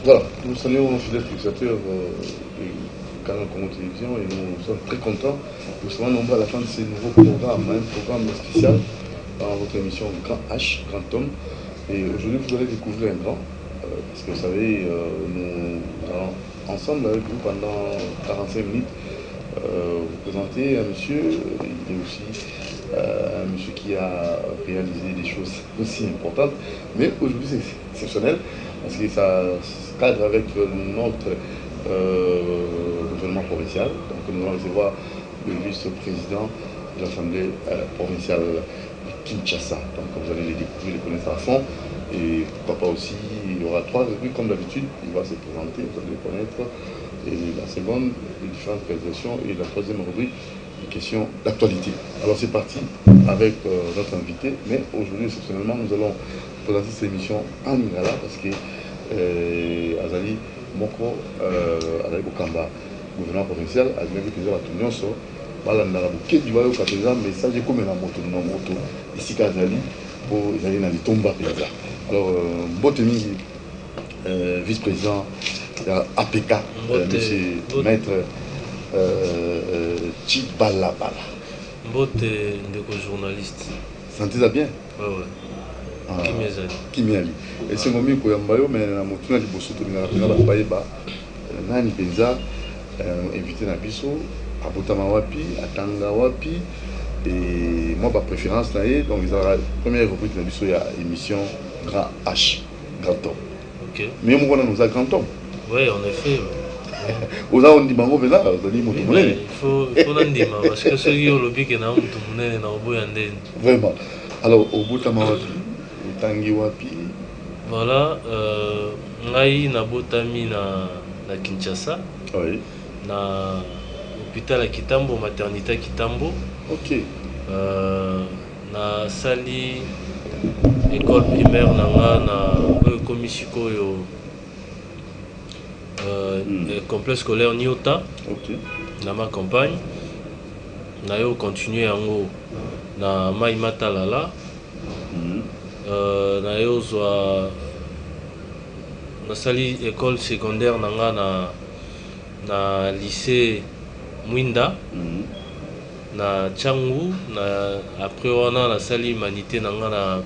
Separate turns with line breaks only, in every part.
Voilà, nous saluons nos fidèles téléspectateurs du canal Congo Télévision et nous sommes très contents. Nous serons nombreux à la fin de ce nouveau programme, un programme spécial dans votre émission Grand H, Grand Homme. Et aujourd'hui, vous allez découvrir un grand, parce que vous savez, nous allons ensemble avec vous pendant 45 minutes vous présenter un monsieur. Il est aussi un monsieur qui a réalisé des choses aussi importantes, mais aujourd'hui c'est exceptionnel parce que ça cadre avec notre gouvernement provincial. Donc nous allons recevoir le vice-président de l'Assemblée provinciale de Kinshasa. Donc vous allez les découvrir, les connaître à fond. Et pourquoi pas aussi, il y aura 3 rubriques comme d'habitude, il va se présenter, vous allez les connaître. Et la seconde, les différentes réalisations. Et la troisième rubrique, les questions d'actualité. Alors c'est parti avec notre invité. Mais aujourd'hui, exceptionnellement, nous allons présenter cette émission en Lingala parce que Azali Moko, Azali Bokamba, gouvernement provincial, a dit que nous avons tout le monde. Voilà, nous avons du bail au Kateza, mais ça, j'ai comme un moto, ici Azali, pour aller dans les tombes. Alors, Botemi, vice-président de APK, monsieur maître Tchibala Bala.
Mbote ndeko journaliste.
Sentez-vous bien?
Ouais.
Kimiali. Et c'est mon ami qui a mais na motuna liboso to na ba bayeba. Nani penza invité na biso, abotama wapi, atanga wapi. Et moi, ma préférence, donc, la première rubrique de l'émission, il y a l'émission Grand H, Grand Homme.
Ok.
Mais nous avons Grand Homme.
Oui, en effet.
Vous avez dit Bango Vela, vous avez dit
il faut dire, parce que ceux qui ont le pic et n'ont pas
vraiment. Alors, au bout de la Tangi Wapi.
Voilà, Ngai Nabotami na Kinshasa.
Oui.
Na hôpital à Kitambo, maternité à Kitambo.
Ok.
Na sali école primaire na commission complexe scolaire Nyota.
Ok.
Na ma campagne na yo continuer yango na Maïmata Lala. Na yo zwa na sali école secondaire na lycée Mwinda. Na Tchangu, après on a la salle humanité na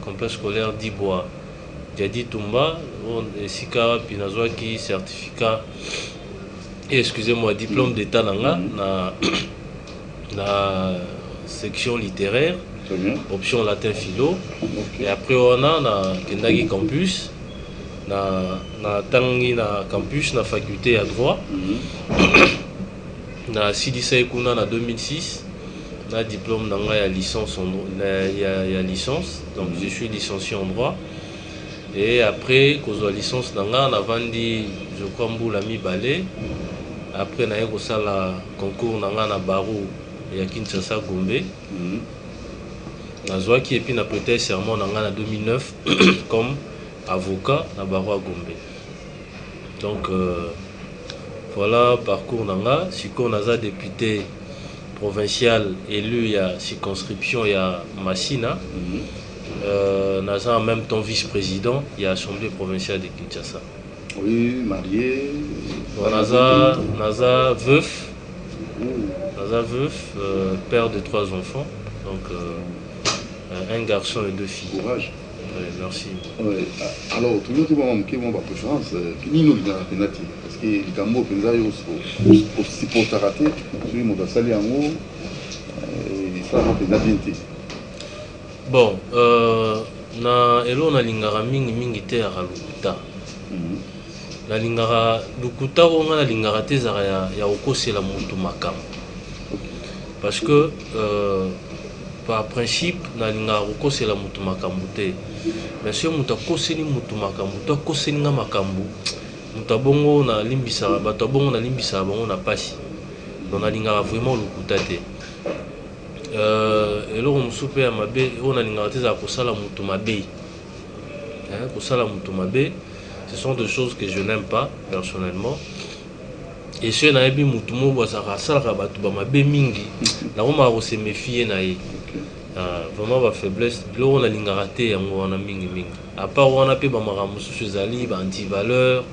complexe scolaire d'Iboa. Jadi Tumba, et Sika Pinazwa qui certificat, excusez-moi, diplôme d'état na section littéraire, option latin philo. Okay. Et après on a Kendagi campus, na Tangi na campus, na faculté à droit. Na Sidisa Ekuna na 2006. Na diplôme dans la licence licence, donc je suis licencié en droit. Et après que la licence dans la vendu, je crois Mboulami Balé. Après na eu la concours dans la barreau et à Kinshasa Gombe. Na Zoaki et puis na prêté serment dans la 2009 comme avocat na barreau à Gombe. Donc voilà parcours dans la. Si on a député provincial élu, il y a circonscription, il y a Massina. En même temps vice-président, il y a Assemblée provinciale de Kinshasa.
Oui, marié.
Naza veuf. Naza veuf, père de 3 enfants. Donc un garçon et 2 filles.
Courage.
Oui, merci.
Ouais. Alors, tout le monde qui a ma préférence, qui nous a pénati. Parce que les Gambo, ils aussi pour t'arrêter, celui qui m'a salé en haut, et ça m'a pénati.
Bon, na elo na lingara mingi te ya lukuta. Na lingara lukuta ko na lingara te za ya okosela mutu makambo. Parce que par principe na lingara okosela mutu makambo te. Mais si mutu akoseli mutu makambo, to akoseli nga makambo, mutu abongo na limbisa bato abongo na limbisa bango na pasi. Donc na lingara vraiment lukuta te. Eloko mosupe ya mabe on a lingara te za kosala mutu mabe. Kosala mutu mabe, ce sont des choses que je n'aime pas personnellement. Et si on a bien mutu mo bazaka salaka bato ba mabe mingi, na roma ko se méfier na ye. Vraiment ba faiblesse, on a lingara te yango wana mingi. À part on a pe ba maramusu zali ba anti-valeur,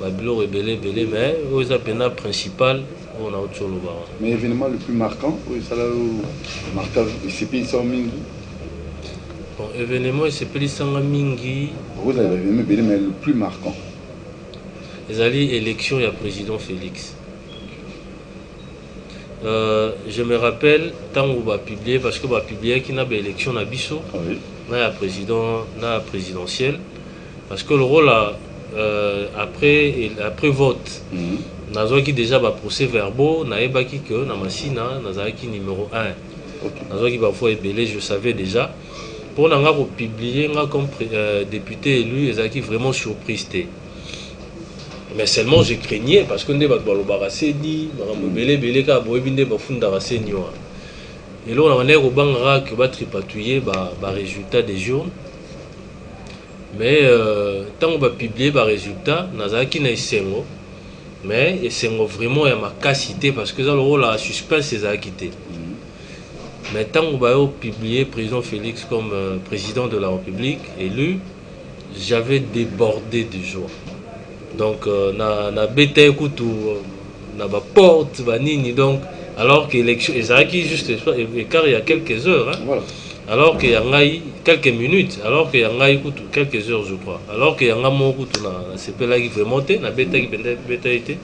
Babilo rebelle, mais aux appels principal, on a autre chose.
Mais l'événement le plus marquant, ça là, marquant, c'est pays sans mingi.
Bon, événement, c'est pays sans mingi.
Vous avez mais le plus marquant.
Les alliés élection, il y a président Félix. Je me rappelle, tant qu'on va publier, parce que va publier qu'il y a une élection à Bissau, il y a président, présidentiel, parce que le rôle après vote, nous avons déjà un procès verbal, nous avons dit que dans le numéro 1, nous avons parfois ébélé, je savais déjà. Pour nous publier comme député élu, ils ont vraiment surpris. Mais seulement je craignais parce que nous avons dit et là on a que tripatouiller résultat des journaux. Mais tant qu'on va publier les résultats, nous avons mais c'est vraiment ma capacité parce que ça le rôle à suspense c'est ça quitté. Mais tant qu'on va publier président Félix comme président de la République élu, j'avais débordé de joie. Donc na bête écoute na ba porte vanini donc alors que l'élection est juste car il y a quelques heures hein, voilà. Alors qu'il y a quelques minutes alors qu'il y a quelques heures je crois alors qu'il y a mon c'est pas là qui fait monter na bête été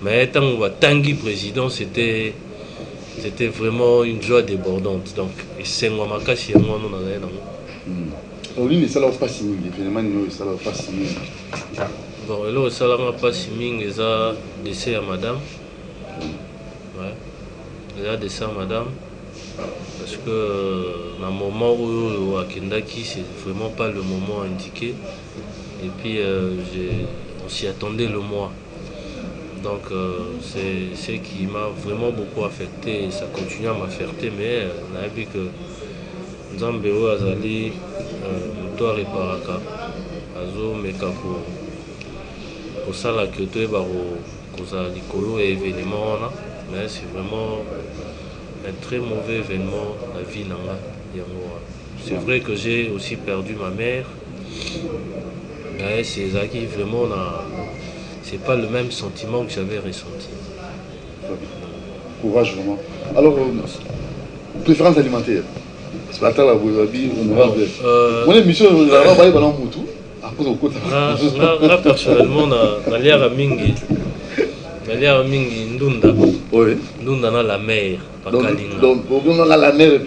mais tant on va tanguy président c'était vraiment une joie débordante donc c'est moi ma casse moi non na
oui mais ça leur passe finalement ça leur passe.
Bon, là, ça n'a pas si ming les a décès à madame. Ouais. Les a décès à madame. Parce que dans le moment où à Kendaki, c'est vraiment pas le moment indiqué. Et puis, on s'y attendait le mois. Donc, c'est ce qui m'a vraiment beaucoup affecté. Et ça continue à m'affecter. Mais on a vu que Nzambeo Azali, Moto Reparaka, Azo Mekako. Pour ça, la culture est événement, mais c'est vraiment un très mauvais événement la vie. C'est vrai que j'ai aussi perdu ma mère, mais c'est ça qui vraiment c'est pas le même sentiment que j'avais ressenti.
Courage vraiment. Alors, préférence alimentaire. C'est pas la wasabi, mon émission, on va parler de Moutou.
Personnellement, nalia mingi ndunda.
Oui.
Ndunda na la mer, bakalinga.
Donc on a la mer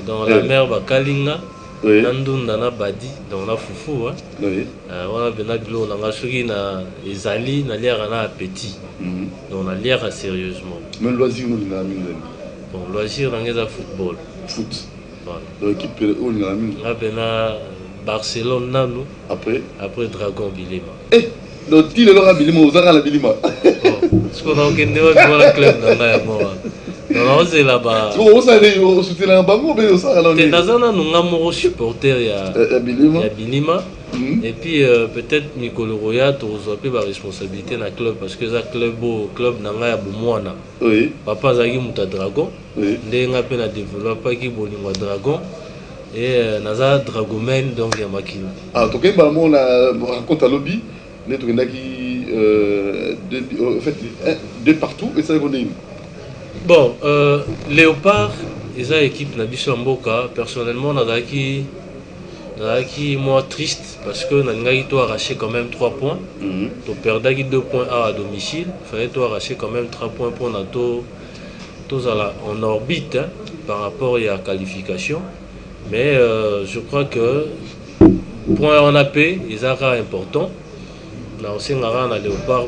dans la mer bakalinga. Ndunda na badi, donc na fufu hein.
Oui.
On a bena bilo na ngasuki na ezali na liara na appétit. Donc na liara sérieusement.
Mais loisir nous na mingi.
Bon, loisir na football.
Foot.
Voilà.
Donc équipe on na mingi.
Na bena Barcelone nanu après Dragon Bilima.
Eh donc il est là Bilima aux la Bilima.
Ce qu'on a entendu dans le club non c'est là-bas.
On s'allait au soutien à Bango mais ça alors.
Tazana nous avons supporter ya Bilima. Et puis peut-être Nicolo Roya tu as la responsabilité dans le club parce que ça club nanga ya bomwana. Oui. Papa zaki muta Dragon. Oui. Ndenga pe na développer ki bolingo Dragon. Et Naza Dragomen donc il y a Makino.
Ah, donc il on raconte à lobby, les trucs qui en fait de partout et ça qu'on est.
Bon, Léopard, ils ont équipe Nabiso Mboka. Personnellement, Nazaki moi triste parce que Nangaki doit arracher quand même 3 points. Tu perds 2 points à domicile. Il fallait toi arracher quand même 3 points pour Nato. Tous en orbite hein, par rapport à la qualification. Mais je crois que point en AP, ils sont important. Dans le Léopard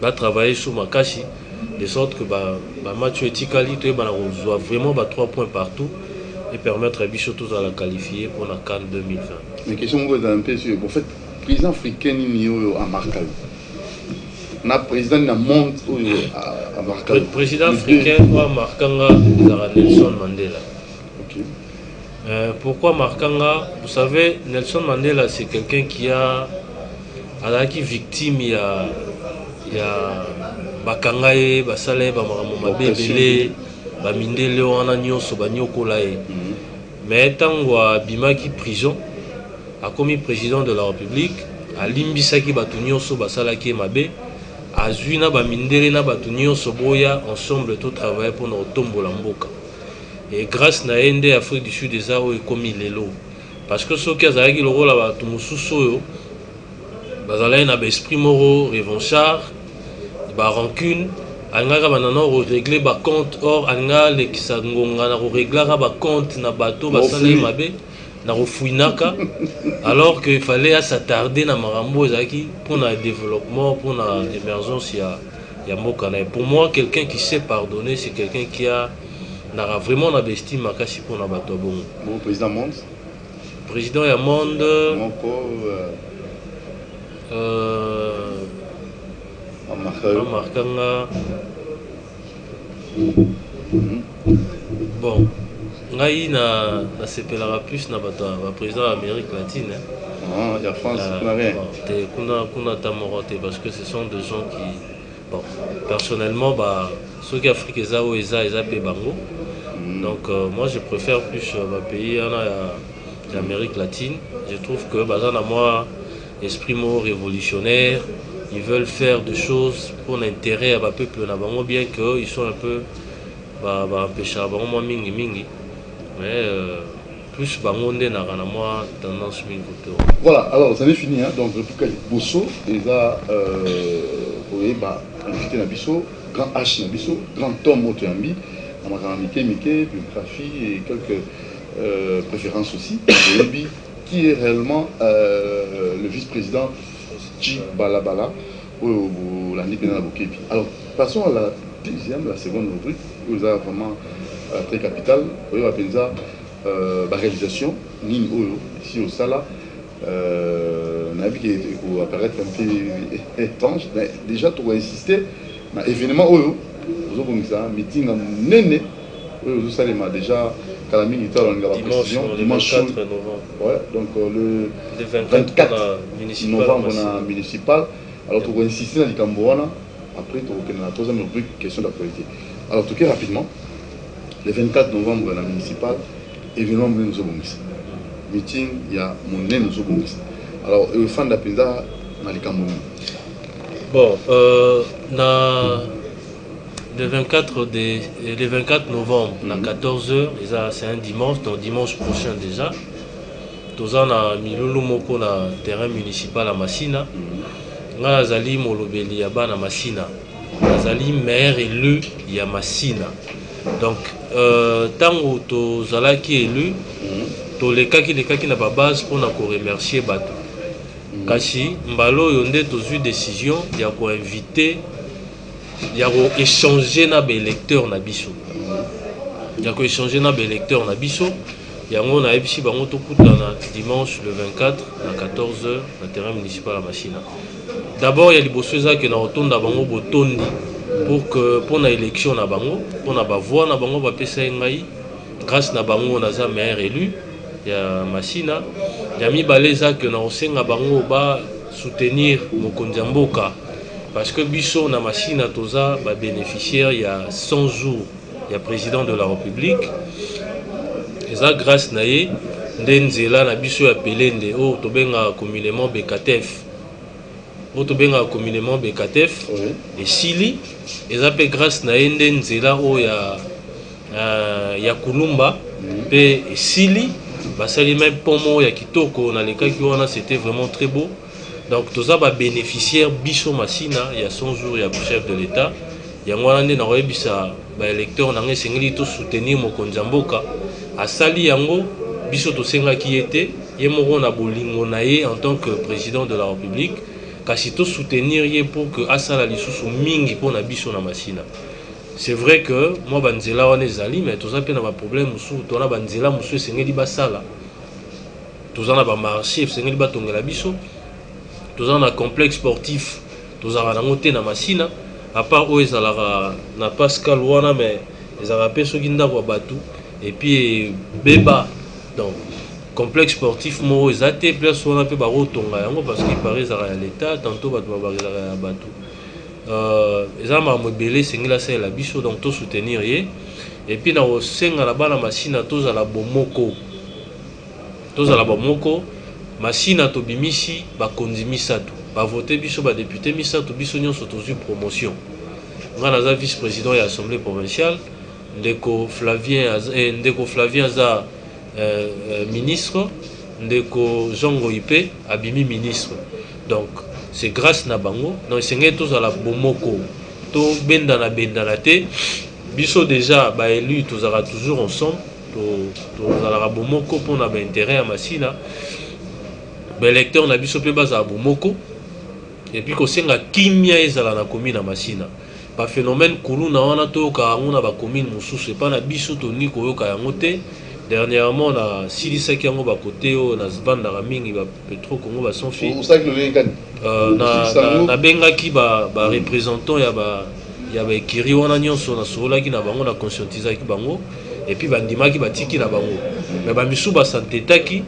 va travailler sur Makashi de sorte que match éthiquement doit vraiment 3 points partout et permettre à Bichot tous à la qualifier pour la CAN 2020.
Mais question un peu sur en fait président africain à Marcal. Na président na monde à Marcal.
Président africain à Markanga Nelson Mandela. Pourquoi Markanga? Vous savez, Nelson Mandela, c'est quelqu'un qui a victime, il y a Bakangae, Basale, Bamabele, Bamindele, Ananyoso, Banyokolae. Mais tant que Bimaki prison, a commis président de la République, alimbisaki bato nyonso basalaki mabe azwi na bamindele na bato nyonso boya ensemble to travailler pour na otombola mboka et grâce na ye nde Afrique du Sud eza oyo ekomi lelo parce que soki azalaki lokola bato mosusu oyo bazalaki na baesprit moko revanchard barancune alingaka banana korégler bacompte or alinga lekisa ngonga na koréglaka bacompte na bato basalaki mabe na kofuinaka alors qu'il fallait s'attarder na makambo ezalaki pour le développement, pour l'émergence ya mboka na ye. Pour moi, quelqu'un qui sait pardonner, c'est quelqu'un qui a vraiment investi makasi pour na bato bongo.
Bon président monde.
Président ya monde.
Moko
Amarkanga. Bon. Ngai na sepelaka plus na bato ba président d'Amérique latine.
Ah, il y a France,
kuna tamorote parce que ce sont des gens qui bon, personnellement bah ceux qui Afrique eza o eza pe bango. Donc moi je préfère plus ba pays d'Amérique latine. Je trouve que bazana moi esprit mot révolutionnaire, ils veulent faire des choses pour l'intérêt à ba peuple na bango bien que ils sont un peu ba empêcher bango moi mingi. Mais plus bangonde na moi tendance mingoto.
Voilà, alors ça est fini hein. Donc pour que Bosso déjà oui bah invité na biso grand H na biso grand Tom Motoyambi on m'a Mickey biographie et quelques préférences aussi qui est réellement le vice-président Tchi Balabala ou l'année pénale Bokepi. Alors passons à la deuxième, la seconde rubrique où vous avez vraiment très capital, où il y a la réalisation, Nîmes ici au Sala, on a vu qu'il apparaître un peu étrange, mais déjà tu vas insister, mais événement où vous avez ça, meeting en néné, vous savez déjà, quand la militaire on a la précision,
dimanche 24 novembre.
Ouais, donc le 24 novembre on a municipal, alors tu vas insister dans les Cambouana, après tu vas la troisième rubrique, question d'actualité. Alors tout cas rapidement. Le 24 novembre, la municipale, événement nous meeting, il y a mon nez nous alors, le fan d'Apenda, dans les Cameroun.
Bon, le 24 novembre, à 14h, c'est un dimanche, donc dimanche prochain déjà. Tous en a Milulu Moko na terrain municipal à Massina. Nga azali molobeli ya bana Massina. Azali maire élu ya Massina. Donc, tant que tozalaki élu, tolekaki na base pour na ko remercier bato. Kasi mbalo yonde tozui décision ya ko inviter ya ko échanger na électeur na biso. Ya ko échanger na électeur na biso. Yango na ebisi bango tokutana dimanche le 24 à 14h na terrain municipal à Massina. D'abord il y a liboso ezaki na otonda bango botondi pour na élection na bango, pour na ba voix na bango ba pesa ngai grâce na bango naza maire élu ya Massina. Ya mibale ezaki na osenga bango ba soutenir mokonzi mboka parce que biso na Massina toza ba bénéficiaire il y a 100 jours il y a président de la République. Eza grâce na ye ndenzela na biso ya pelende o tobenga communément BKTF. Otobenga communément BKTF et Sili eza pe grâce na ye ndenzela o ya Kulumba pe Sili basali même pomo ya kitoko na lekaki wana c'était vraiment très beau. Donc toza ba bénéficiaire biso Massina il y a 100 jours il y a chef de l'état yango wana nde na koyebisa ba électeur na ngai sengeli to soutenir mokonzi mboka asali yango biso tosengaki ete ye moko na bolingo na ye en tant que président de la République kasi to soutenir ye pour que asala lisusu mingi pour na biso na Massina. C'est vrai que moi banzela wana ezali mais toza pe na ba problème musu to na banzela musu sengeli basala toza na ba marché sengeli batongela biso toza na complexe sportif toza na ngote na Massina à part o ezalaka na Pascal wana mais ezalaka pe soki ndako batu et puis beba donc complexe sportif mo ezate place wana pe barotonga yango parce qu'il paraît ezalaka ya l'état tantôt batu bazalaka ya batu ezama mobile sengila sa la biso donc to soutenir ye et puis na osenga na bana Massina tozala bomoko Masina to bimisi bakonzi misato ba voter biso ba député misato biso nyonso tozwi promotion nga naza vice président ya assemblée provinciale ndeko Flavien aza ministre ndeko Zongo Ipe abimi ministre donc c'est grâce na bango donc sengé tozala bomoko to bendana te biso déjà ba élu tozala toujours ensemble tozala bomoko pona ba intérêt ya Masina ba électeur na biso pe baza bomoko et puis ko senga kimia ezala na commune na Masina ba phénomène kuluna wana to ka ngona ba commune mususu pa na biso to ni ko yoka yango te dernièrement na silisaki yango ba côté o na zbanda ka mingi ba Petro Congo ba son fi na bengaki ba représentant ya ba ekiri wana nyonso na solaki na bango na conscientisaki bango et puis bandimaki batiki na bango mais ba misu ba santetaki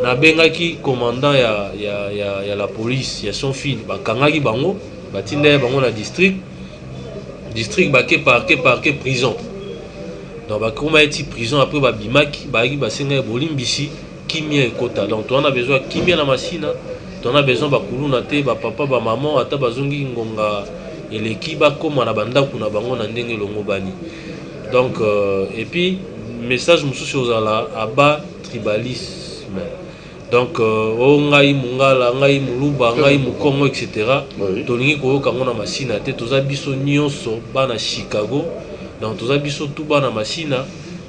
na bengaki commandant ya la police ya son fils bakangaki bango batinde bango na district baké parquet prison donc bakoma eti prison après babimaki baaki basenga bolimbisi kimia ekota donc on a besoin kimia na Masina on a besoin bakuluna te bapapa bamaman ata bazongi ngonga eleki bakoma na bandako na bango na ndenge longo bani donc et puis message mususu ozala aba tribalisme donc ngai mungala ngai muluba ngai mukongo etc tolingi koyoka ngo na Masina te toza biso nyonso bana Chicago donc toza biso tout bana Masina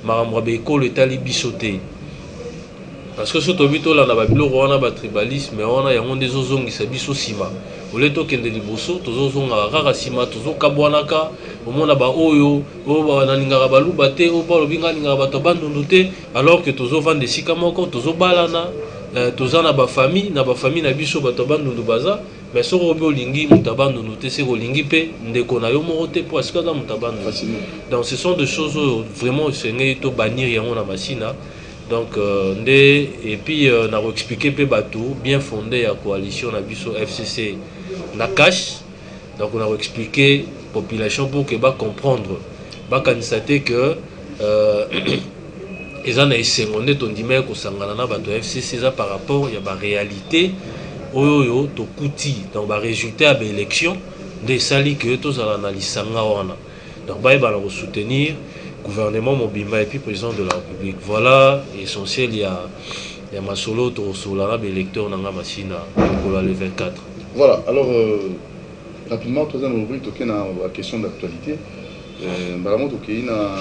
makambo ba ekolo etali biso te parce que soto bitola na babiloko wana ba tribalisme wana yango ndezozongisa biso sima ole tokende liboso tozozonga kaka sima tozokabwanaka omona ba oyo banalingaka baluba te oyo balobinga alingaka bato bandundu te alors que tozovanda esika moko tozobalana toza na bafamille na biso bato bandundu baza mais soko obi olingi moto bandundu te seko olingi pe ndeko na yo moko te po asika za moto bandundu donc ce sont des choses vraiment sengeli to bannir yango na Masina donc et puis na expliquer pe bato bien fondé ya coalition na biso FCC na cash donc on a expliqué population pour que ba comprendre ba kandidater que ils en a essayé ton dimé ko sangana na bato FCC ça par rapport ya ba réalité oyo to kuti donc ba résultat ba élection des sali que tous à l'analyse wana donc ba ba le soutenir gouvernement mobimba et puis président de la République voilà essentiel il y a masolo to solana ba électeur na Masina pour le 24
voilà alors rapidement troisième rubrique toke na la question d'actualité vraiment toke na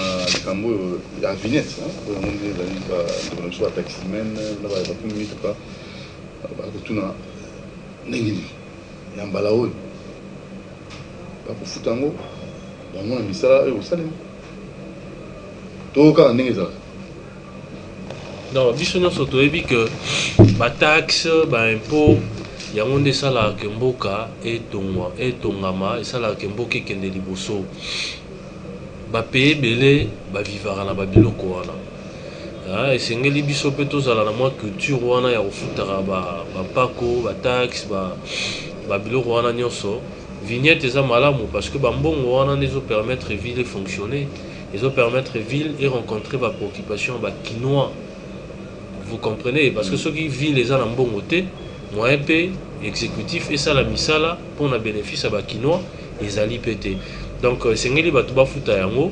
kambo ya vignette on est dans le taximen na ba tout minute pas ba tuna ndenge ya mbala oyo ba kufutango ba mona misala e osalema toka ndenge za
non biso nyonso toyebi que ba taxe ba impôt yango nde esalaka mboka etongama esalaka mboka ekende liboso bapaye ebele bavivaka na babiloko wana esengeli biso mpe tozala na mwa culture wana ya kofutaka bampako bataxe babiloko wana nyonso vignette eza malamu parce que bambongo wana nde ezopermettre ville efonctionner ezopermettre ville erencontrer bapréoccupation bakinois vous comprenez parce que soki ville eza na mbongo te moyen mpe exécutif esala misala mpona bénéfice ya bakinois ezali mpe te donc esengeli bato bafuta yango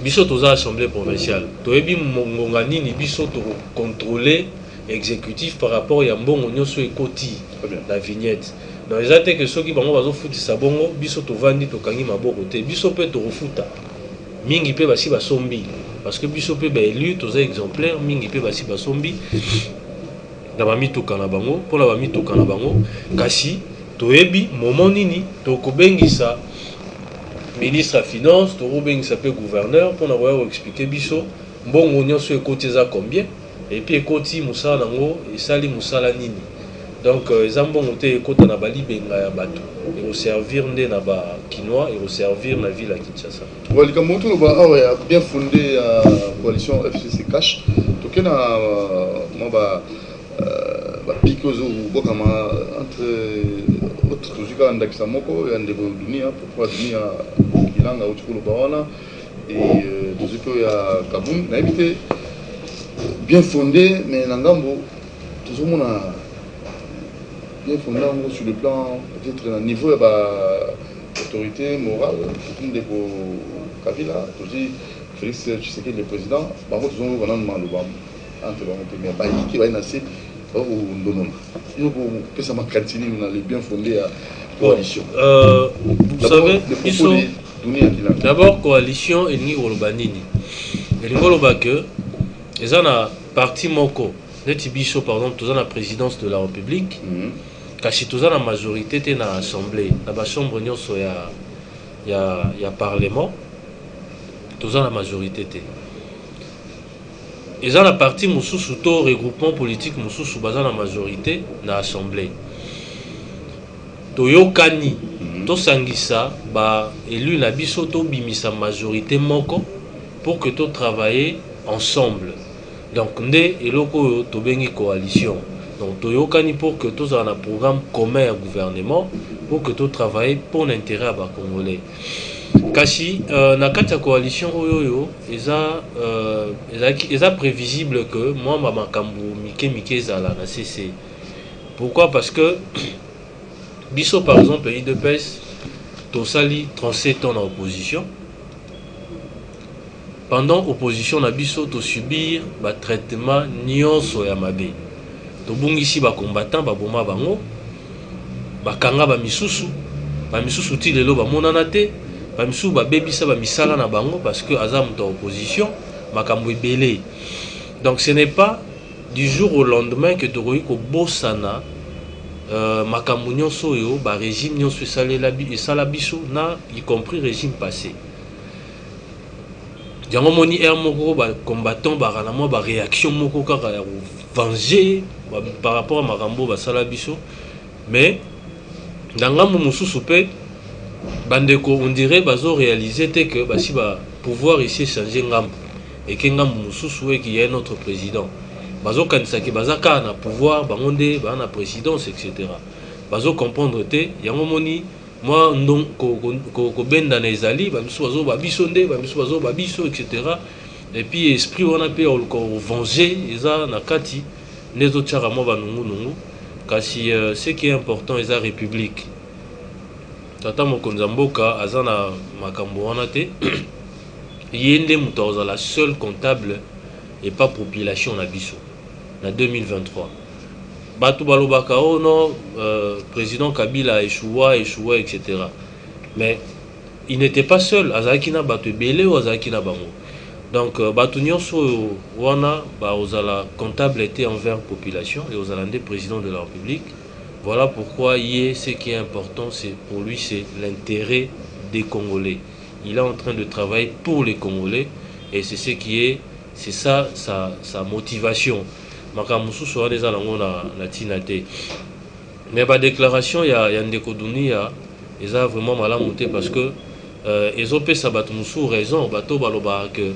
biso toza assemblée provinciale toyebi ngonga nini biso tokontrôler exécutif par rapport ya mbongo nyonso ekoti la vignette donc eza te ke soki bango bazofutisa bongo biso tovandi tokangi maboko te biso mpe tokofuta mingi mpe basi basombi parce que biso mpe baélu toza exemplaire mingi mpe basi basombi na bamituka na bango mpona bamituka na bango kasi toyebi moment nini tokobengisa ministre ya finance tokobengisa mpe gouverneur mpona koya koexplike biso mbongo nyonso ekoti eza combien epuis ekoti mosala nango esali mosala nini donc eza mbongo te ekota na balibenga ya bato ekoservir nde na bakinois ekoservir na ville ya Kinshasa
likambo toloba awa ya bien fondé ya coalition FCC cash toke na mwa bapiki ozobokama entre autres tozwika ndakisa moko ya ndeko dunia pourquoi dunia kilanga uti koloba wana et tozwi mpe oyo ya kabum nayebi te bien fondé mais na ngambo tout le monde a bien fondé sur le plan, peut-être à niveau de l'autorité morale, tout le monde est pour Kabila, tout le Félix Tshisekedi le président, par contre, ils ont demandé entre les qui va y nasser ou non. Il faut que ça m'a continué, on a bien fondé à coalition.
Vous savez, d'abord, coalition et ni Olobanini. Et ni Olobake, ils ont un parti Moko. Neti biso par exemple tous la présidence de la République kasi tous la majorité dans l'Assemblée dans la chambre nyonso ya parlement tous la majorité ils ont la parti mususu to regroupement politique mususu baza la majorité dans l'Assemblée toyokani to sangisa ba élu na biso to bimisa majorité moko pour que to travailler ensemble. Donc, nous avons une coalition. Donc, nous avons pour que tous ayons un programme commun au gouvernement pour que tous travaillent pour l'intérêt des Congolais. Kasi, dans la coalition, il est prévisible que moi, je suis na CC. Pourquoi? Parce que, biso par exemple, l'IDPS, tout sali 37 ans en opposition. Pendant l'opposition, on a to subir le traitement nyonso ya mabe. To bungisi ba combattant ba boma bango, ba kanga ba misusu ti lelo ba monana te, ba misusu ba bebisa ba misala na bango parce que azam to opposition, makambo ebele. Donc ce n'est pas du jour au lendemain que tokoki ko bosana makambo nyonso yo ba régime nyonso esala biso na y compris régime passé. Yango moni moko ba combattant ba na mo ba réaction moko kaka ya venger par rapport à makambo ba sala biso mais ngambo mususu pe bandeko on dirait bazo réaliser que basi ba pouvoir ici changer ngambo et que ngambo mususu et qu'il y a un autre président bazo kanisa ke bazaka na pouvoir bangonde ba na présidence etc. Bazo comprendre te yango moni moi non ko benda na ezali ba miso bazo ba biso nde ba miso bazo ba biso etc. Et puis esprit on a pe ko venger eza na kati nezo tchara mo ba nungu kasi ce qui est important eza république tata mokonza mboka azana makambo wana te yende mutoza la seule comptable et pas population na biso na 2023. Batou balobaka oh non président Kabila a échoué etc. Mais il n'était pas seul azaki na bato belé ou azaki na bango. Donc batou nyonso wana ba ozala comptable était envers population et ozala ndé président de la République. Voilà pourquoi ce qui est important c'est pour lui c'est l'intérêt des Congolais. Il est en train de travailler pour les Congolais et c'est ce qui est c'est ça sa motivation. Makamusu soit des alango na tinate. Mais la déclaration il y a ndeko dunia ils a vraiment mal monté parce que ils ont fait ça batumusu raison bato baloba que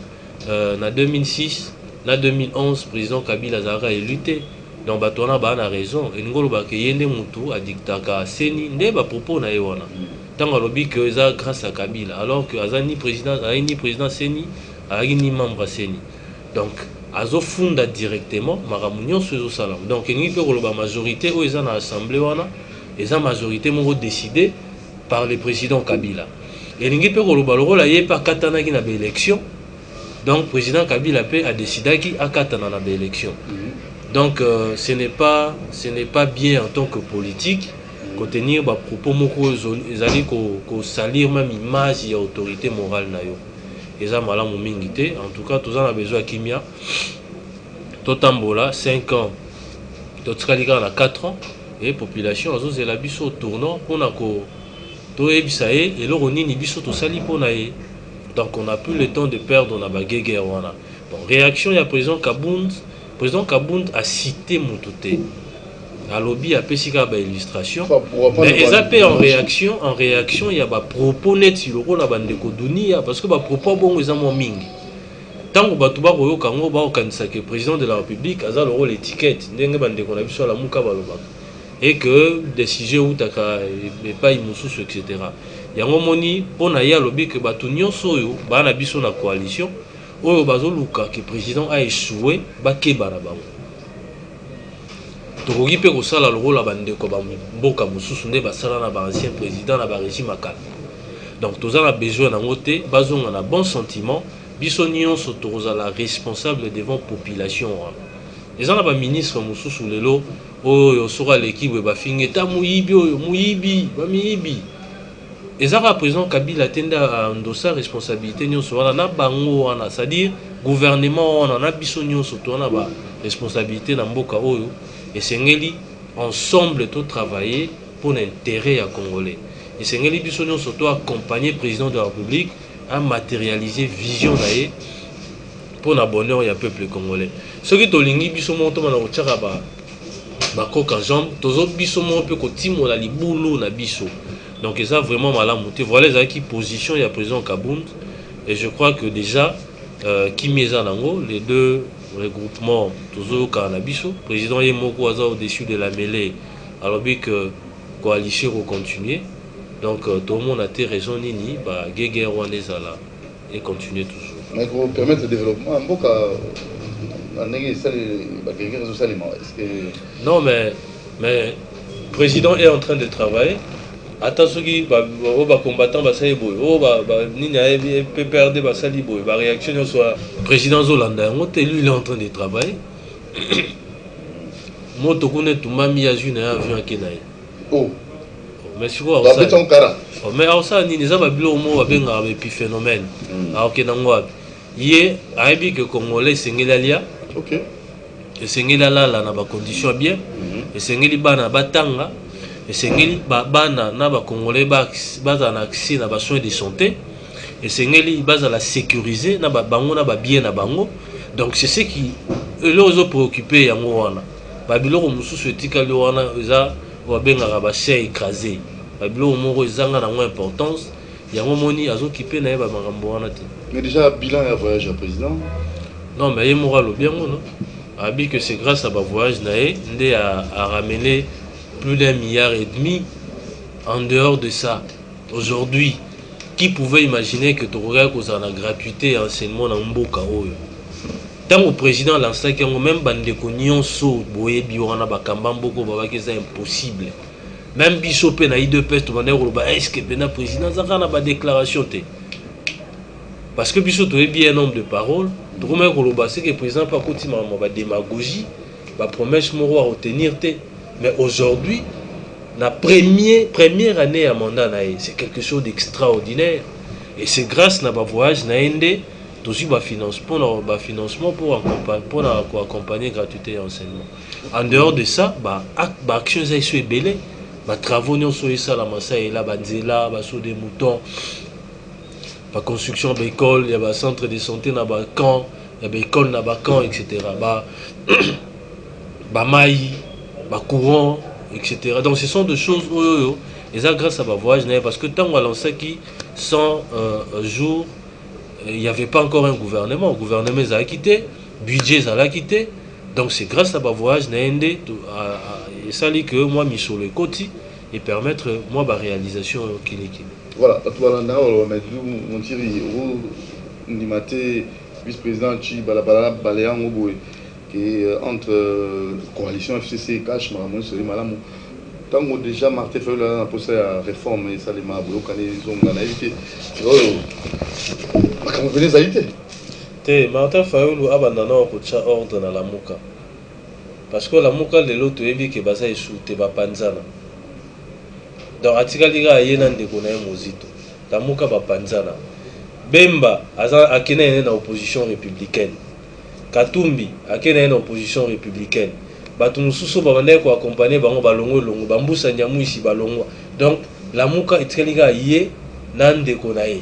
na 2006 na 2011 président Kabila Zara est lutté donc bato na ba na raison et ngolo ba ke yende mutu a dictaka seni nde ba propos na yewana tant alobi que ça grâce à Kabila alors que azani président seni ni membre seni donc azo funda directement maramunyon sur salam donc il peut la majorité où ils en assemblée wana ils ont majorité moko décidé par le président Kabila et il peut la la pas katana qui na élection donc président Kabila a décidé qui a katana na élection donc ce n'est pas bien en tant que politique contenir ba propos moko ils allaient ko salir même image et autorité morale na yo. En tout cas, tous en besoin de Kimia. Totambola, 5 ans. Totskalika a 4 ans. Et la population a la biso au tournant pour et l'oronini biso to sali pour nae. Donc on n'a plus le temps de perdre dans la guerre. Bon, réaction, il y a président Kabund. Président Kabund a cité Moutouté. À lobby a pesika ba illustration mais ils appellent en réaction il y a ba propos net sur le na bandeko dunia parce que ba propos bon ils ont mingi tango batu ba koyo kango ba okanisa que président de la République a le rôle étiquette ndenge bandeko na biso la muka baloba et que décision utaka et pas imususu etc. yango moni pona ya lobby que batu nyonso yo ba na biso na coalition oyo bazoluka que président a échoué ba keba na bango. tokoki pe kosala lokola bandeko bamboka mosusu nde basala na baancien président na barégime akala. Donc toza na besoin nango te bazonga na bon sentiment biso nyonso tokozala responsable devant population wana. Eza na baministre mosusu lelo oyo soka aleki boye bafingi eta moyibi oyo moyibi bamiyibi. Eza ka président Kabila tende andosa responsabilité nyonso wana na bango wana, c'est-à-dire gouvernement wana na biso nyonso to na ba responsabilité na mboka oyo esengeli ensemble to travailler pour l'intérêt ya congolais. Esengeli biso nyonso to accompagner président de la République à matérialiser vision na ye pour la bonheur ya peuple congolais. Ce qui tolingi biso monto na kochaka ba koka jambe tozo biso mo pe ko timo la libulu na biso. Donc ça vraiment malamu te. Voilà les position ya président Kabund et je crois que déjà qui meza nango les deux regroupements tozo kanabiso président Yemoko aza au-dessus de la mêlée alors que coalition va continuer. Donc tout le monde a été raison nini ba guerre rwandaise là et continuer toujours.
Mais pour permettre le développement mboka
non mais président est en train de travailler. Attention qui va combattant va salir boy nini a peut perdre va salir boy va réaction soit président Zolanda lui il est en train de travailler. Moi to connais tout mami azune avion kenaye.
Oh
mais sur quoi mais ça nini ça va bilo mo va benga épiphénomène alors que nango yé aibi que congolais sengelalia
OK
et sengela la na ba condition bien et sengeli bana batanga et sengeli bana na ba congolais baza na accès na ba soins de santé et sengeli baza la sécuriser na ba bango na ba bien na bango. Donc c'est ce qui les préoccupé yango wana ba biloko mususu etikali wana eza wa benga ba chai écrasé ba biloko moko ezanga na importance yango moni azokipe na ba makambo wana te.
Mais déjà bilan ya voyage à président
non mais yemora lo bien non abi que c'est grâce à ba voyage naé ndé a ramené plus d'1,5 milliard en dehors de ça. Aujourd'hui, qui pouvait imaginer que tu aurais la gratuité et enseignement dans Mboka oyo? Tant au président lancé que même bandeko nyonso boye biwana bakamba mboko babaki c'est impossible. Même bisopé na IDPS to bandeko ba est-ce que bena président zaka na ba déclaration té. Parce que biso to bien nombre de paroles, to comme ko loba c'est que président pas kotima ba démagogie, ba promesse moro à retenir té. Mais aujourd'hui, la première année à mandat, c'est quelque chose d'extraordinaire. Et c'est grâce à notre voyage, tout aussi financement pour accompagner gratuité et enseignement. En dehors de ça, action est belé, travaux sont la massa et la banzela, des moutons, construction d'école, il y a centre de santé dans le camp, il y a école dans le camp, etc. Maï, courant, etc. Donc ce sont des choses et ça grâce à ma voyage parce que tant qu'on a lancé qui 100 jours il n'y avait pas encore un gouvernement. Le gouvernement a quitté, budget a quitté. Donc c'est grâce à ma voyage et ça dit que moi mis sur le côté et permettre moi ma réalisation clinique.
Voilà, mon Thierry, vice-président Chi Balabala Baléan Oboé qui entre coalition FCC Cash Maramon Soli Malamu. Tant que déjà Martin Fayulu a posé la réforme et ça les m'a bloqué les hommes dans évité. Comment venez à éviter?
Martin Fayulu a abandonné au ordre dans la Mouka. Parce que la Mouka de l'autre est que basa est sous Teba Panzana. Donc Atikaliga a yénan de Konaï Mozito. La Mouka va Panzana. Bemba a Kenya en opposition républicaine. Katumbi a Kenya en opposition républicaine. Batu mususu babandai ko accompagner bango balongo longo bambusa nyamu ici balongo. Donc la Mouka Atikaliga yé nan de Konaï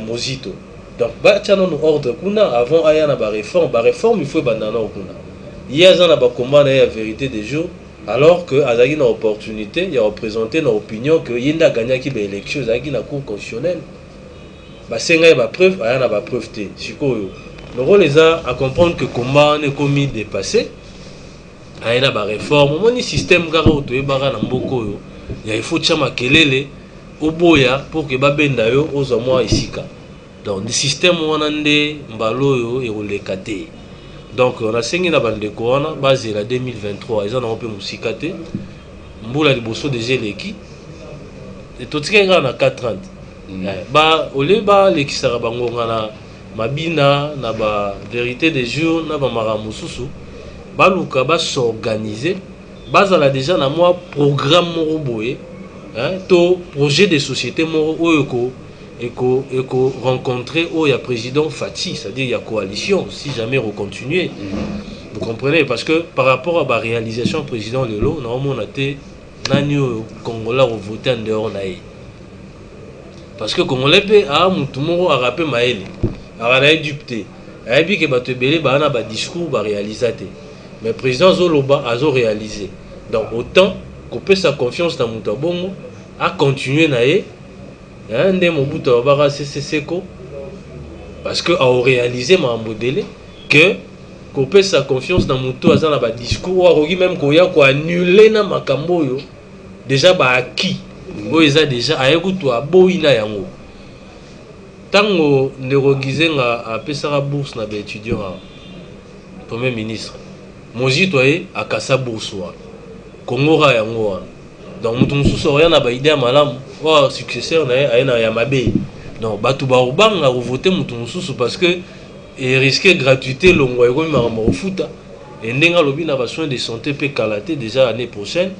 Mozito. Donc ba tchano no ordre kuna avant ayana ba réforme il faut bandana kuna. Yezana ba combat na vérité des jours. Alors que Azagi une opportunité, il a représenté nos opinions que Yinda gagné qui be élection Azagi na cour constitutionnelle. Ba senga ba preuve, ayana ba preuve té. Sikoyo. Le rôle les a à comprendre que combat n'est commis dépassé. Ayana ba réforme, moni système gara auto e bara na mboko yo. Ya il faut chama kelele oboya pour que ba benda yo ozo moi isika. Donc le système wanande mbalo yo e olekate. Donc on a signé na bandeko wana basé la 2023 ils en ont peu musikate mbula liboso déjà leki et tout ce qui est na 430 ba ole ba lekisaka bango na mabina na ba vérité des jours na ba maramususu ba luka ba s'organiser bazala déjà na moi programme moko boye to projet de société moko oyo eko rencontrer où il y a président Fati, c'est-à-dire il y a coalition si jamais recontinuer. Vous comprenez, parce que par rapport à la réalisation président Lelo normalement on a été nani Congolais au voter en dehors naïe parce que Congolais pe a mutu moko a rappelé maele a na dupté a bi ke bato belé ba na ba discours ba réalisateur mais président Zoloba a réalisé donc autant qu'on peut sa confiance dans mutu bongo a continuer naïe ndé Mobutu abara seko parce que a réalisé ma modèle que qu'on peut sa confiance dans Mobutu azana ba discours a même ko ya ko annuler na makambo yo déjà ba acquis o eza déjà ayekutu aboyina yango tango nderogize nga apesaka bourse na ba étudiant premier ministre mozito ye akasa bourse wa kongora yango wana donc mutu mususu rien na ba idée malamu wa successeur na ayena ya mabe donc batu ba obanga voter mutu mususu parce que et risquer gratuité longwa eko makambo ofuta et ndenga lobi na ba soins de santé pe kalaté déjà l'année prochaine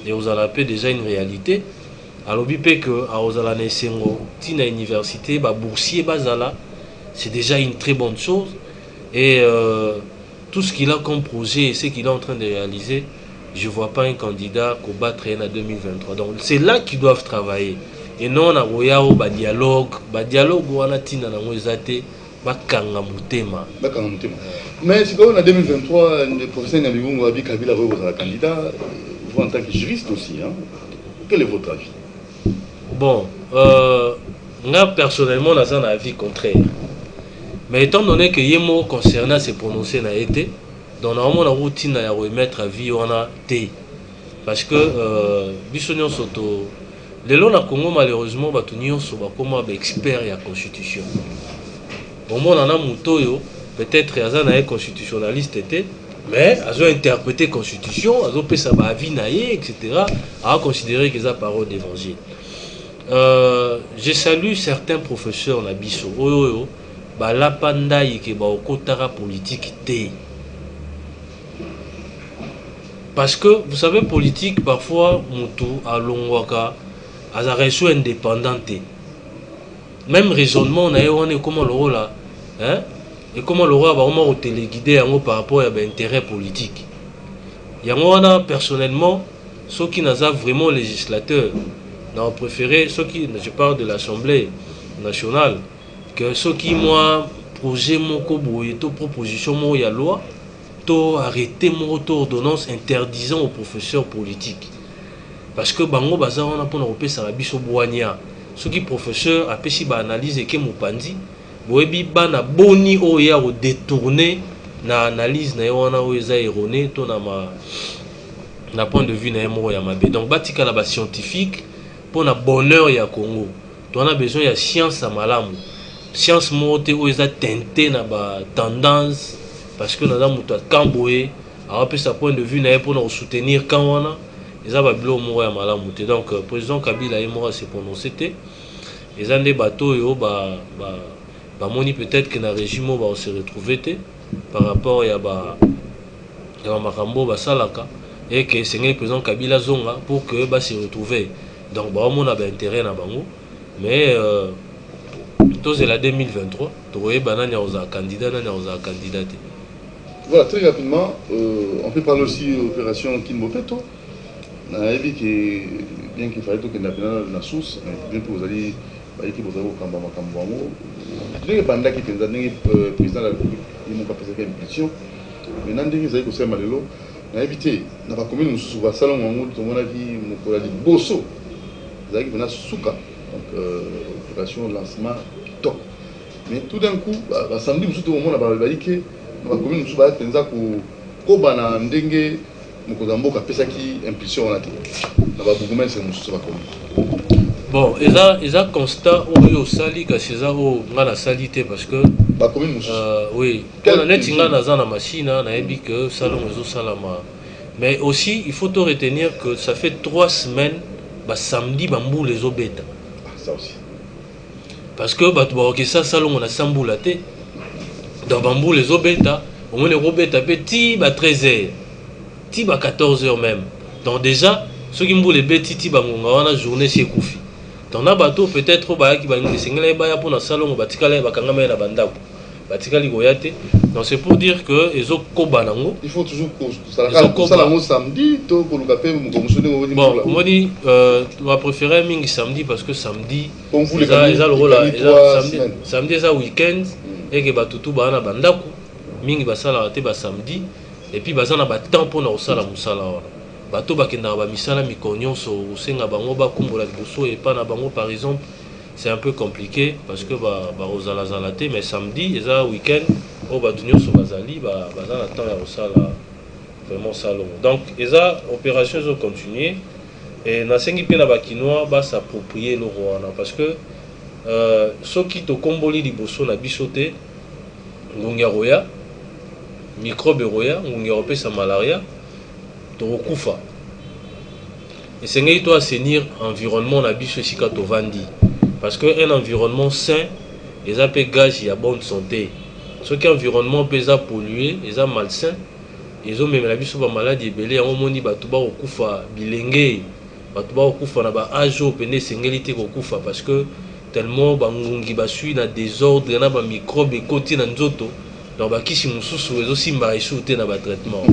et vous allez appeler déjà une réalité alobi pe que a ozala na sengo tina université ba boursier bazala c'est déjà une très bonne chose et tout ce qu'il a comme projet et ce qu'il est en train de réaliser je vois pas un candidat qu'on battre en 2023 donc c'est là qu'ils doivent travailler et non na royao ba dialogue wana tina na ngozate bakanga mutema
mais si on a 2023 le professeur Nyabibungu abi Kabila va candidat vous en tant que juriste aussi hein quel est votre avis?
Bon moi personnellement on a un avis contraire mais étant donné que yemo concernant se prononcer na été donc normalement la routine à remettre avis on a té parce que bisonyon soto lelo na Congo malheureusement batunyo so ba comme expert ya constitution bon mon ana mutoyo peut-être azana constitutionnaliste était mais azo interpréter constitution azo pesa ba avis naie etc a considérer que ça parole d'évangile. Je salue certains professeurs na biso oyo ba la panda yeke ba okotara politique té parce que vous savez politique parfois mutu alongwaka aza reso indépendante même raisonnement na on est comment le rôle là hein et comment le roi va vraiment téléguider par rapport à l'intérêt politique yango wana personnellement ceux qui n'ont vraiment législateur n'ont préféré ceux qui je parle de l'Assemblée nationale que ceux qui moi projet mon koboye to proposition mo ya loi to arrêter mon ordonnance interdisant aux professeurs politiques parce que bango baza wana pour nous ça biso boania ceux qui professeurs a pesi ba analyse ke mopandi boyebi bana boni oya o détourner na analyse na wana o eza erroné to na point de vue na mo ya mabe donc batika la ba scientifique pour na bonheur ya Congo to on a besoin ya science à malamu science mote o eza teinté na ba tendance parce que na muto kamboé a peu sa point de vue na pour nous soutenir quand wana eza ba bilo mo ya malamu te donc président Kabila et moi se prononcer te eza ndé bateau yo ba moni peut-être que na régime va se retrouver par rapport ya makambo ba salaka et que c'est le président Kabila zonga pour que ba se retrouver donc ba on a intérêt na bango mais c'est la 2023 to voyez banani oza candidat nani oza candidat.
Voilà, très rapidement on peut parler aussi opération Kinmopeto na ebi que bien qu'il fallait que na source bien que vous allez qui vous avez au Kambama Kambamo. Je n'ai pas qui président de la République, il m'a pas fait une impulsion. Maintenant, vous avez aussi Malelo, n'a évité, n'a pas commis nous sous salon en tout le monde a dit, mon collègue Bosso, vous avez venu à Souka, donc opération lancement top. Mais tout d'un coup, samedi, tout le monde a dit que n'a pas commis nous sous Tenza pour Kobana Ndenge, mon collègue a fait qui impulsion on a dit, n'a pas beaucoup même c'est nous sous
bon, ils ont constat au sali que c'est ça au ngana salité parce que Oui, on a une machine, on a dit que salon salama. Mais aussi, il faut te retenir que ça fait 3 semaines, samedi, bambou les obètes.
Ça aussi.
Parce que ça salon on a samboulaté. Dans bambou les obètes, au moins les obètes à petit 13h, ti 14h même. Donc déjà, ceux qui m'ont les bêtes, ti on a journée chez Koufi. Dans un bateau peut-être qui va nous pour le salon, donc c'est pour dire que il
faut toujours que samedi,
bon, on dit on va préférer samedi parce que samedi samedi c'est week-end et que batutu bana bandako mingi basala te ba samedi et puis bazana ba temps pour na osala musala wana bato bakenda ba misala mikonyo so usenga bango ba kumbola liboso et pas na bango par exemple. C'est un peu compliqué parce que mais samedi, et ça week-end, au Batunio sur Bazali, bazan attend la vraiment salon. Donc, et ça opération ont continué et na sengi pe na bakinois ba s'approprier le roi parce que ceux qui te comboli liboso na bisoté ngonga roya microbe roya ngonga sa malaria to kufa. Et sengi to assainir environnement na biso sika to vandi. Parce qu'un environnement sain, ils ont gage et bonne santé. Ce qui est environnement peut pollué, ils ont malsain, ils ont même la vie sur la maladie, ils ont moni batuba au kufa bilenge, batuba au kufa na ba ajo pene sengelité au kufa parce que tellement bangungi basui na désordre na ba microbe et côté na nzoto, donc ba kisi mususu ils aussi mbaïsouté na ba traitement.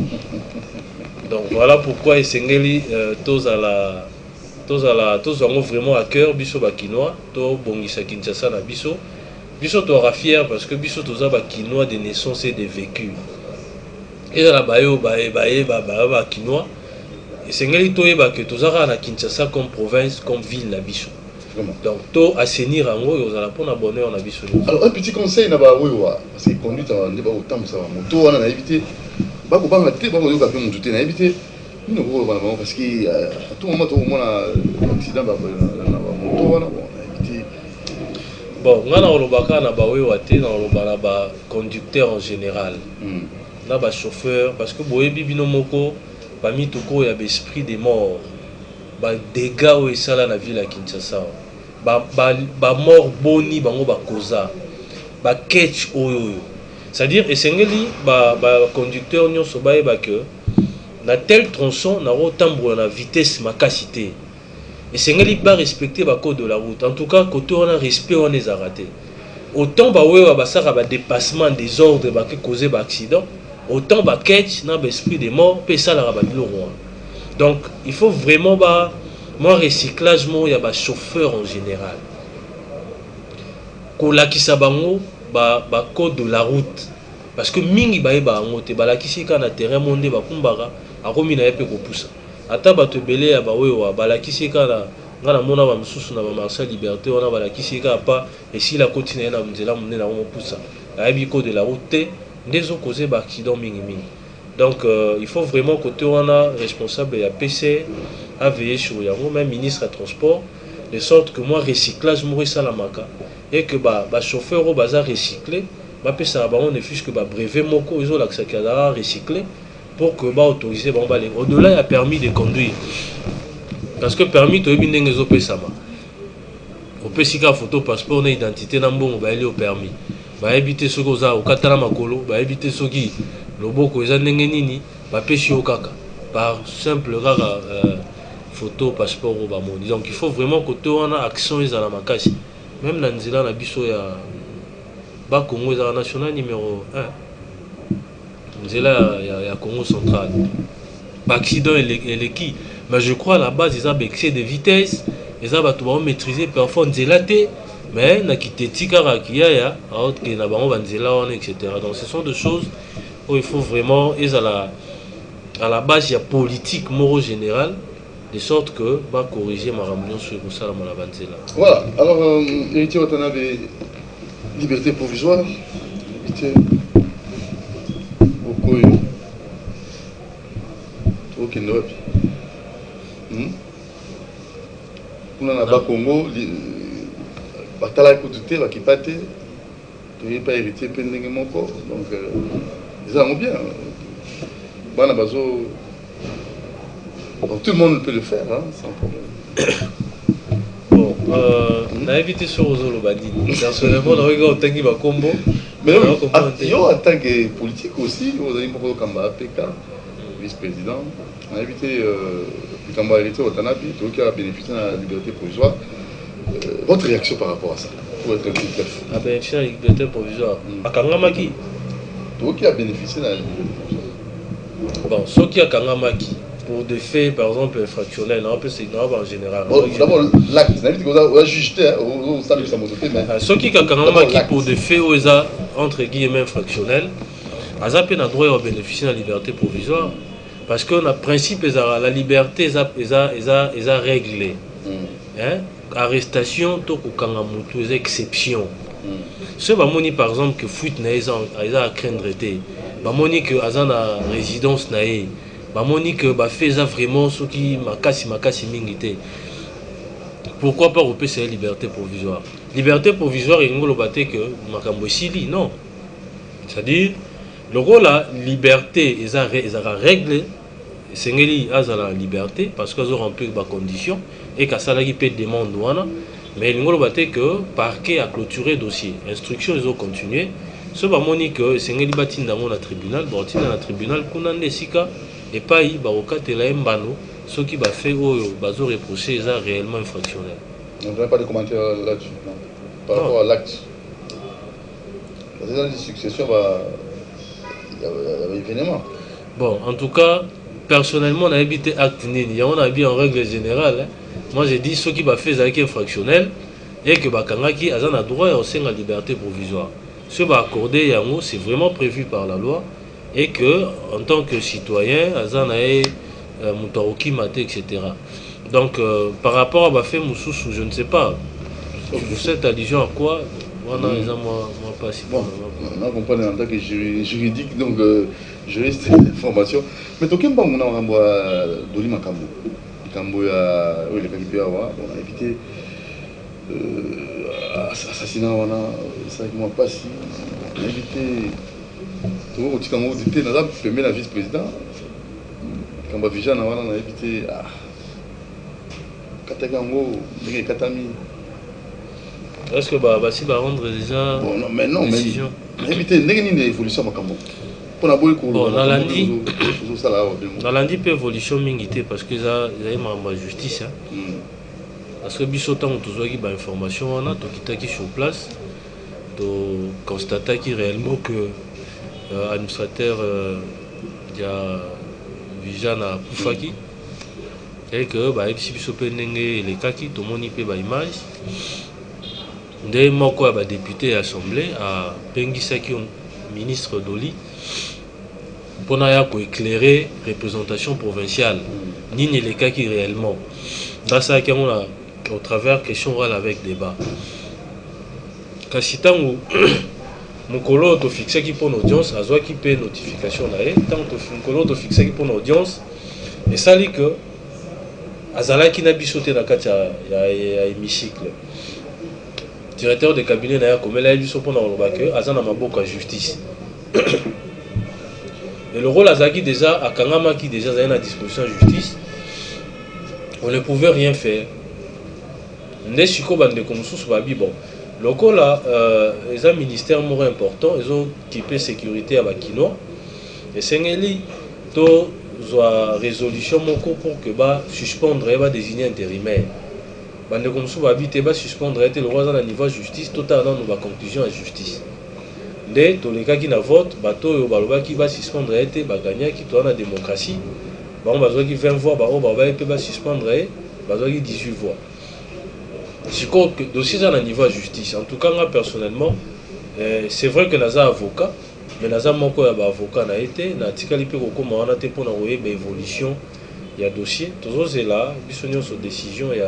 Donc voilà pourquoi ils sengeli tous à la tous ont vraiment à cœur biso bakinois to bongisa Kinshasa na biso to aura fier parce que biso toza bakinois de naissance et de vécu et la bayo bakinois et sengeli to yeba que toza na Kinshasa comme province comme ville na biso donc to assainir ango yo za pour na bonheur na biso.
Alors un petit conseil na ba wewa parce que conduite en débat autant ça va moto wana na éviter ba ko banga te ba ko yo ka pe moto na éviter. Parce qu'à tout moment, l'accident va moto.
Bon, on a un conducteur en général. On a un chauffeur, parce que parmi tout il y a l'esprit des morts. Des dégâts où ça dans la ville à Kinshasa. Mort boni, causa. Catch c'est-à-dire, et c'est un conducteur que na tel tronçon na rotambo na vitesse makasité et c'est ngeli pas respecter ba code de la route en tout cas côté on a respect on les a raté autant ba wewa ba sara ba dépassement des ordres ba que causer ba accident autant ba catch na ba esprit des morts pe ça la ba biloko. Donc il faut vraiment ba moi recyclage mo ya ba chauffeur en général ko la kisabango ba code de la route parce que mingi ba ngote ba la kisika na terrain monde ba kumbara akomi na yepe ko poussa ata bato belé ya ba wewa ba la kisika na ngana mona ba msusu na ba Marcel Liberté on a ba la kisika pas et si la continue na mzela monde na mo poussa la yebi code de la route ndezo causer ba accident mingi. Donc il faut vraiment côté on a responsable ya PC à veiller sur yango même ministre des transports de sorte que moi recyclage mo ça la maka et que ba chauffeur au bazar recycler ba pesa ba on ne fiche que ba brevet moko iso la ça recycler pour que ba autoriser ba aller au-delà il y a permis de conduire parce que permis to ebi ndenge zo pesa ba au pesika photo passeport na identité na mbongo ba aller au permis ba éviter ce que ça au katala makolo ba éviter ce qui loboko eza ndenge nini ba peshi au kaka par simple rare photo passeport au ba moni. Donc il faut vraiment que to on a action ils à la makasi même na nzela na biso ya ba Congo eza national numéro 1 nzela ya Congo central ba accident et qui mais je crois à la base ils ont excès de vitesse ils ont maîtriser parfois nzela te mais na kiteti kara kiya ya autre que na bango banzela on etc. Donc ce sont des choses où il faut vraiment ils à la base il y a politique moro général de sorte que va corriger ma ramener sur ça la banzela.
Voilà, alors héritier Watanabe liberté provisoire héritier Okoyo okende wapi kuna na ba Congo batala ko tuté ba kipate n'ai pas hérité pendant mon corps. Donc, ils ont bien. Donc, tout le monde peut le faire, hein, sans problème.
Bon, on a évité sur Ozolo Badi. Personnellement, on a regardé Tanguy Bakombo.
Mais en tant que politique aussi, vous avez beaucoup de Kamba PK, vice-président. On a évité Kamba hérité au Tanapi, qui a bénéficié de la liberté provisoire. Votre réaction par rapport à ça, pour être plus bref?
A bénéficié de la liberté provisoire. À Kangamaki.
Qui a bénéficié de la liberté provisoire?
Bon, ceux qui a Kangamaki, pour des faits, par exemple, fractionnels, on peut c'est grave en général.
Bon, d'abord, l'acte, on a jugé, on salue sa mototé, mais...
Ceux qui a Kangamaki, pour des faits où ils ont, entre guillemets, fractionnels, ils ont le droit de bénéficier de la liberté provisoire. Parce que le principe, la liberté, ils ont réglé. Hein? Arrestation, tout Kangamutu, les exceptions. Ceux qui par exemple que fuite ils ont à craindre été. Bamoni que azan a résidence naé. Bamoni que ba fait vraiment ceux qui makasi mingité. Pourquoi pas repérer cette liberté provisoire? Liberté provisoire il ngolo baté que makambo sili non. C'est-à-dire le rôle la liberté ils a réglé sengeli azala liberté parce qu'ils ont rempli ba conditions et qu'à ça là qui peut demander wana. Mais il ngolo baté que parquet a clôturé dossier. Instruction ils ont continué. Ce bamoni que sengeli batinda mon tribunal, batinda na tribunal kunande sika et pas y baroka tela mbano ce qui va faire bazo reprocher ça réellement infractionnel.
On ne pas de commentaires là-dessus par rapport à l'acte. Parce que dans les successions il y avait événement.
Bon, en tout cas, personnellement on a habité acte nini, on a bien en règle générale. Hein. Moi j'ai dit ce qui va faire ça infractionnel et que bakangaki azan a droit à la liberté provisoire. Ce qui va accorder yango c'est vraiment prévu par la loi et que en tant que citoyen azan a mutaroki maté etc. Donc par rapport à Bafé Moussoussou, je ne sais pas. Vous cette allusion à quoi? Moi pas si
bon. On comprend en tant que juridique donc juriste d'information. Mais tout le monde a un Doli Makambo. Makambo a on a évité assassinat ça moi pas si on a évité tout au Tikango d'été n'a pas fermé la vice-président. Quand on a évité Katagango, Katami.
Est-ce que si va rendre déjà
bon, non, mais non, décision. Mais éviter une évolution à Makambo. On a beaucoup
bon, dans lundi, peut évolution mingité parce que ça y a ma justice. Hein. Parce que bisotan on toujours qui information on a tout qui sur place, de constater qui réellement que administrateur il y a Vijana Poufaki et que si biso penenge les kaki tout le monde peut ba image. Ndé moko ba député assemblée à Pengisaki ministre Doli pour éclairer représentation provinciale ni les cas qui réellement dans ça qu'on a au travers question orale avec débat kasi tango mokolo to fixé qui pour audience azwa qui paie notification là et tant to mokolo to fixé qui pour audience et ça dit que azala qui n'a bisoté na kati ya hémicycle directeur de cabinet na comme là biso pour na lobake azana maboko à justice. Et le rôle Azaki déjà à Kangama qui déjà est à disposition de justice, on ne pouvait rien faire. Nesiko bande comme sous babi bon. Le rôle là, les un ministère moins important, ils ont équipé sécurité à Bakino. Et Sengeli to zoa résolution moko pour que ba suspendre et ba désigner intérimaire. Bande comme sous babi te ba suspendre et le roi dans la niveau justice totalement nous ba conclusion à justice. Les cas qui na vote bateau baloba qui va suspendre été ba gagner qui tourne la démocratie ba on va qui 20 voix ba on va peut pas suspendre ba qui 18 voix si quoi que dossier à niveau justice en tout cas moi personnellement c'est vrai que naza avocat mais naza moko ya ba avocat na été na tikali pe ko koma wana te pour na royer ba évolution il y a dossier toujours c'est là bisonyo sur décision il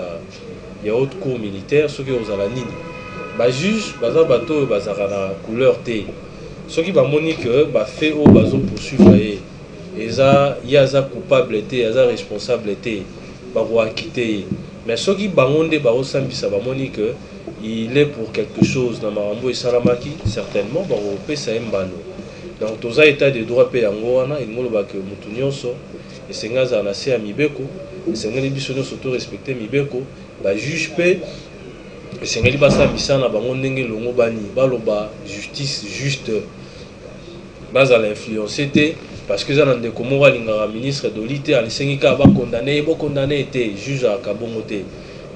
y a haute cour militaire ce que aux ala nini ba juge baza bato bazara na couleur T ce qui va monique ba fait au bazo poursuivre et ça yaza coupable T yaza responsable T ba roi quitter Mais ceux qui bangonde bao sambisa bamoni que il est pour quelque chose dans Marambo et Salamaki, certainement, bon, au pesa mbano. Donc, tous les états de droit pe yangoana, il molo que mutunyoso, et sengaza na se amibeko, et sengali bisono surtout respecter mibeko, ba juge pe, et sengali basa misana bango ndenge longo bani, baloba justice juste, base à l'influencer parce que ça n'a de comment le ministre de l'IT a l'essengika ba condamné était juge à Kabongote.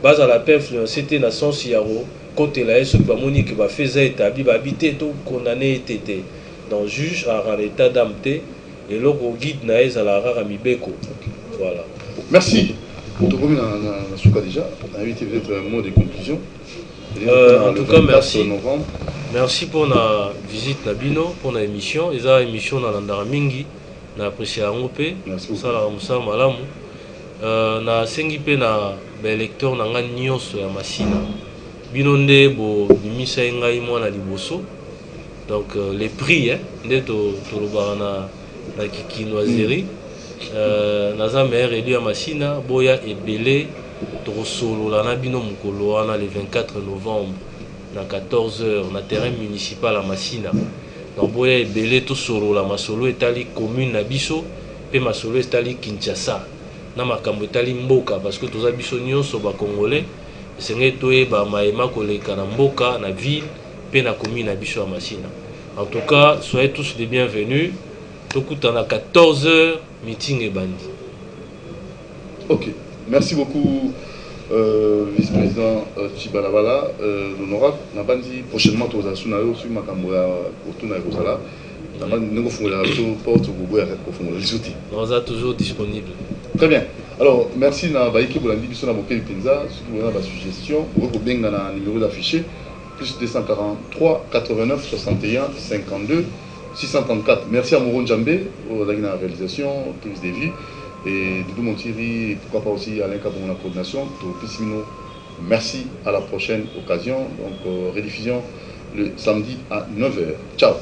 Base à la paix influencé na sens yaro côté la ce que Monique va faire établi va habiter tout condamné était. Donc juge à l'état d'âme et l'autre guide na à la rare amibeko. Voilà.
Merci. Pour te remettre dans ce cas déjà, on a invité peut-être un mot de conclusion.
En tout cas, merci.
Novembre.
Merci pour la visite Nabino, pour l'émission. Et ça, émission dans l'Andara Mingi, na apprécié à Ngope.
Merci beaucoup.
Ça, la Moussa Malamu. Na sengipe na électeur na nga nyonso ya masina. Bino nde bo bimisa ngai mwana liboso. Donc les prix nde to lobana na kikinoiserie. Naza maire élu ya masina boya ebele to solo la na bino mukolo wana le 24 novembre. Na 14h na terrain municipal à Massina. Donc boya ebele to solo la masolo etali commune na biso pe masolo etali Kinshasa. Na makambo etali mboka parce que toza biso nyonso ba congolais senge toyeba maema koleka na mboka na ville pe na commune na biso à Massina. En tout cas, soyez tous les bienvenus. Tokutana 14h meeting et bandi.
OK. Merci beaucoup. Vice-président Chibalabala, l'honorable, n'a pas dit prochainement aux Asunayo sur Makamboya pour tout Naïkosala. Nous avons fait la porte au Bobo et les outils.
On est toujours disponible.
Très bien. Alors, merci à Baïki pour la division de Moké Pinza. Si vous avez des suggestions, vous pouvez bien dans le numéro d'affiché plus 243 89 61 52 634. Merci à Moron Djambé pour la réalisation, plus des vues. Et Doudou Montiri, pourquoi pas aussi Alain Kabon la coordination. Merci, à la prochaine occasion. Donc, rediffusion le samedi à 9h. Ciao.